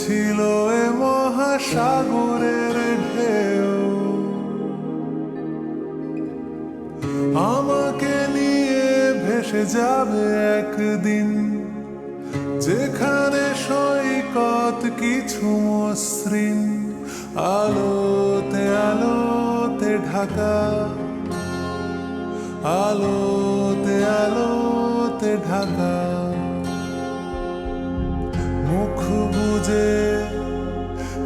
ছিল এ মহাসাগরের ঢেউ, আমাকে নিয়ে ভেসে যাবে একদিন, যেখানে সৈকত কিছু মসৃণ, আলোতে আলোতে ঢাকা, আলোতে আলোতে ঢাকা। মুখ বুজে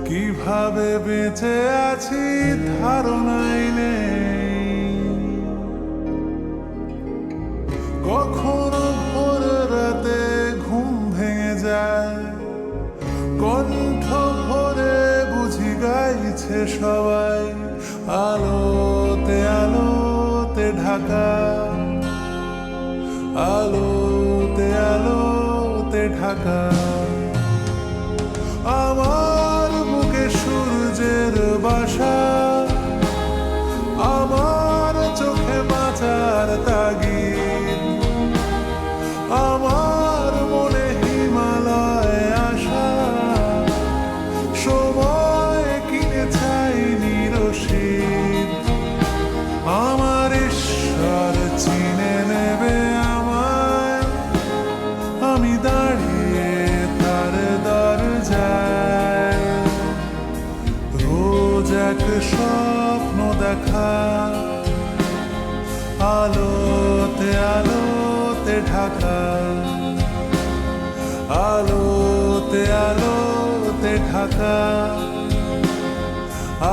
কিভাবে বেঁচে আছি ধারণাই নেই, কখনো ভোর রাতে ঘুম ভেঙে যায়, কণ্ঠ ভরে বুঝি গাইছে সবাই, আলোতে আলোতে ঢাকা, আলোতে আলোতে ঢাকা। আমার বুকে সূর্যের বাসা, আমার চোখে বাঁচার তাগিদ, আমার মনে হিমালয় আশা, সময় কিনে চাইনি রসিদ। আমার ঈশ্বর চিনে নেবে আমায়, আমি দাঁড়িয়ে তার দরজায়। রোজ এক স্বপ্ন দেখা, আলোতে আলোতে ঢাকা, আলোতে আলোতে ঢাকা,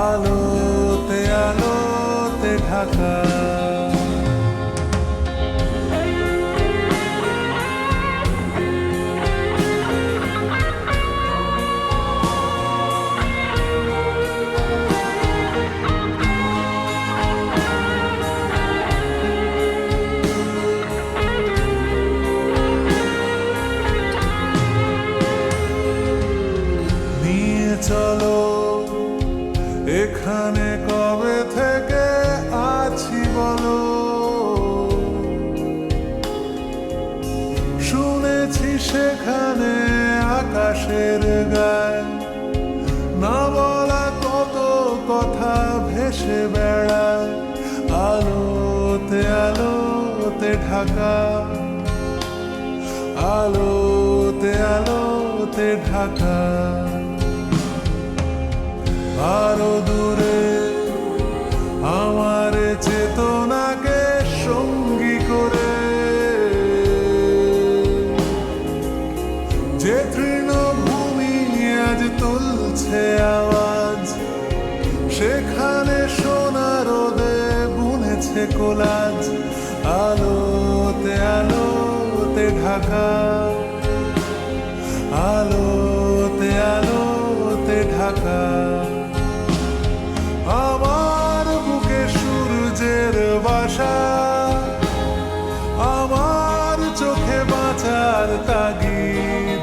আলোতে আলোতে ঢাকা। চলো এখানে কবে থেকে আছি বলো, শুনেছি সেখানে আকাশের গায়ে না বলা কত কথা ভেসে বেড়ায়, আলোতে আলোতে ঢাকা, আলোতে আলোতে ঢাকা। আরো দূরে আমার চেতনাকে সঙ্গী করে, যে তৃণভূমি আজ তুলছে আওয়াজ, সেখানে সোনা রোদে বুনেছে কোলাজ, আলোতে আলোতে ঢাকা, আলোতে আলোতে ঢাকা। আমার বুকে সূর্যের বাসা, আমার চোখে বাঁচার তাগিদ,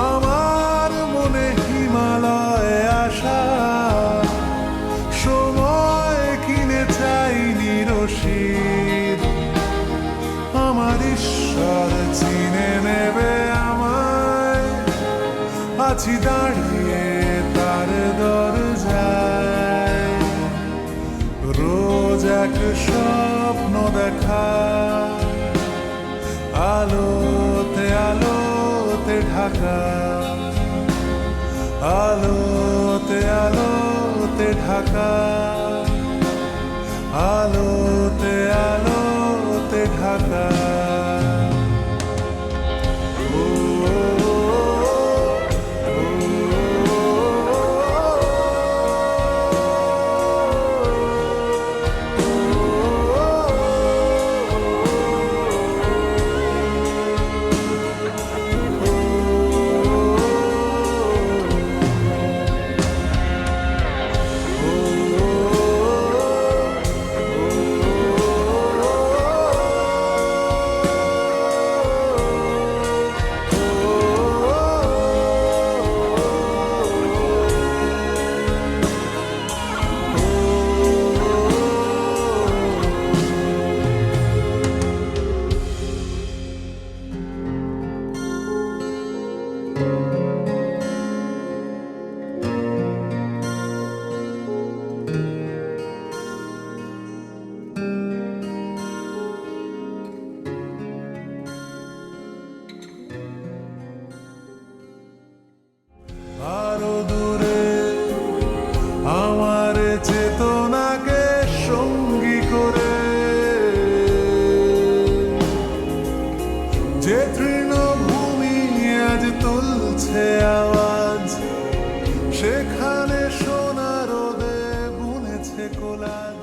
আমার মনে হিমালয় আশা, সময় কিনে চাইনি রসিদ। আমার ঈশ্বর চিনে নেবে আমায়, আছি দাঁড়িয়ে তার দরজায়। রোজ এক স্বপ্ন দেখা, আলোতে আলোতে ঢাকা, আলোতে আলোতে ঢাকা, আলোতে আলোতে ঢাকা। চেতনাকে সঙ্গী করে, যে তৃণভূমি আজ তুলছে আওয়াজ, সেখানে সোনার রোদে বুনেছে কোলাজ।